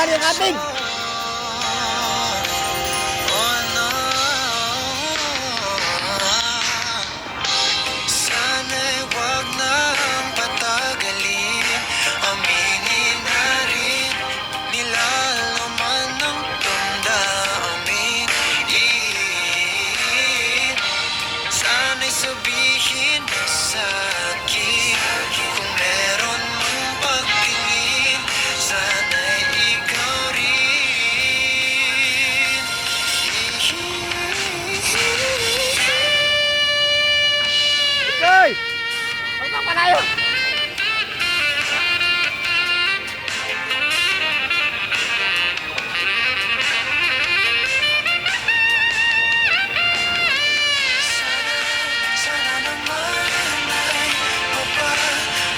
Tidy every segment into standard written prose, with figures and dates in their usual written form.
sumali ang ating. Sana'y wag nang patagalin, aminin na rin nilalaman ng damdamin. Sana'y sabihin mo sa'kin kung meron mong pagtingin, sana'y ikaw rin. Hoy! Magpapalayo! Sana naman ay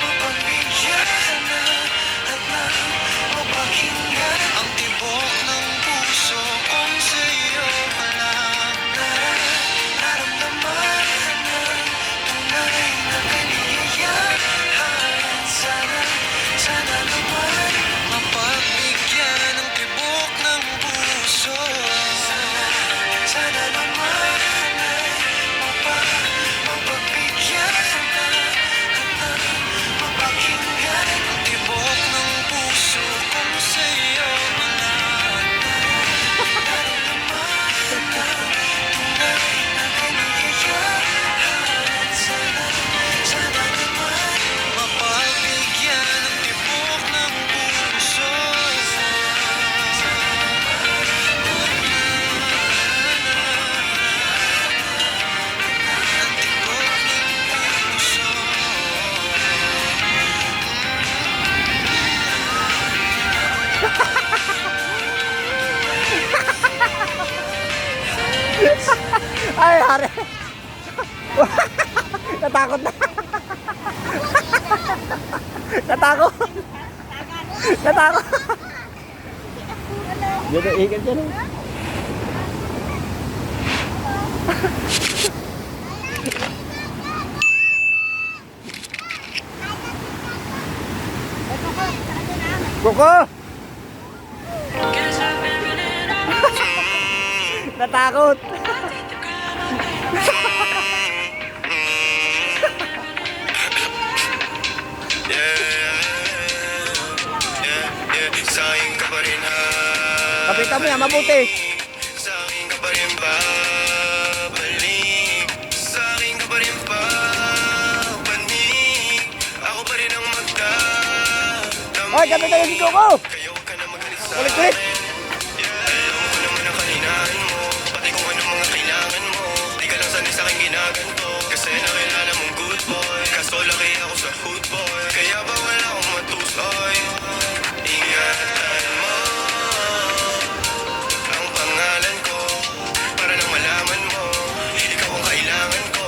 mapagbigyan na at mapakinggan ang tibok ng puso kung sa'yo lang nararamdaman ng tunay na kaligayahan. Sana naman mapagbigyan ang tibok ng puso. Sana naman ay mapagbigyan na at mapakinggan ang tibok ng puso kung sa'yo lang nararamdaman ng tunay na kaligayahan. Sana naman mapagbigyan ang tibok ng puso. Ang tibok ng puso. Ay, hari! Natakot na! Natakot! Natakot! Diyan na, ikat dyan eh. Kuko! Natakot! Sa'kin ka pa rin Kapitan mo yan, mabuti! Sa'kin ka pa rin babalik, sa'kin ka pa rin papanik, ako pa rin ang magdadamig. Ay, kapitan yung si Kuko! Kaya huwag ka na magalit sa Kulit-kulit! akin. Alam ko naman ang kalinahan mo, pati kung anong mga kailangan mo. Di ka lang sanay sa'king ginaganto, kasi nakilala mong good boy. Kaso laki ako sa hood boy, kaya bawal akong matusoy. Ingatan mo ang pangalan ko, para lang malaman mo, ikaw ang kailangan ko.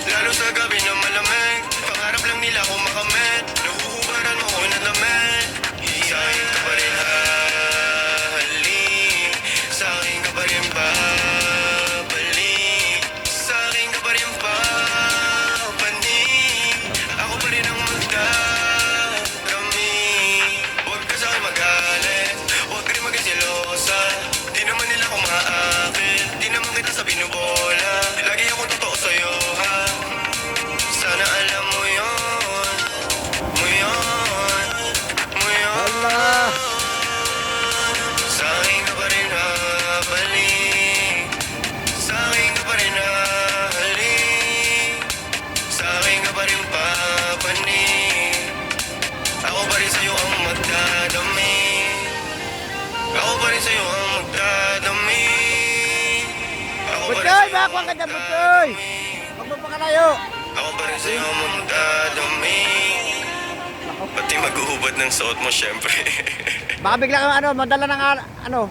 Lalo sa gabi na malamig, pangarap lang nila kung makamit. Nahuhubaran mo ko na damit. Sa'kin ka pa rin hahalik, sa'kin ka pa rin babalik, sa'kin ka pa rin papanik, ako pa rin ang magdadamig. Huwag ka sa'kin magalit, huwag ka rin maging selosa. Di naman nila ako maakit, di naman kita sa binubola. Lagi akong totoo sa'yo, ha? Sana alam mo yun, mo yun, mo yun. Hala! Sa'kin ka pa rin habalik, sa'kin ka pa rin hahalik, sa'kin ka pa rin papanik, ako pa rin sa'yo ang magdadami, ako pa rin sa'yo ang magdadami, ako pa rin Butchoy! sa'yo Bakakuha ka dyan, Butchoy! Huwag mo pakalayo! ako pa rin sa'yo ang magdadami. Pati maghuhubad ng suot mo, syempre. Baka bigla ka madala ng ano,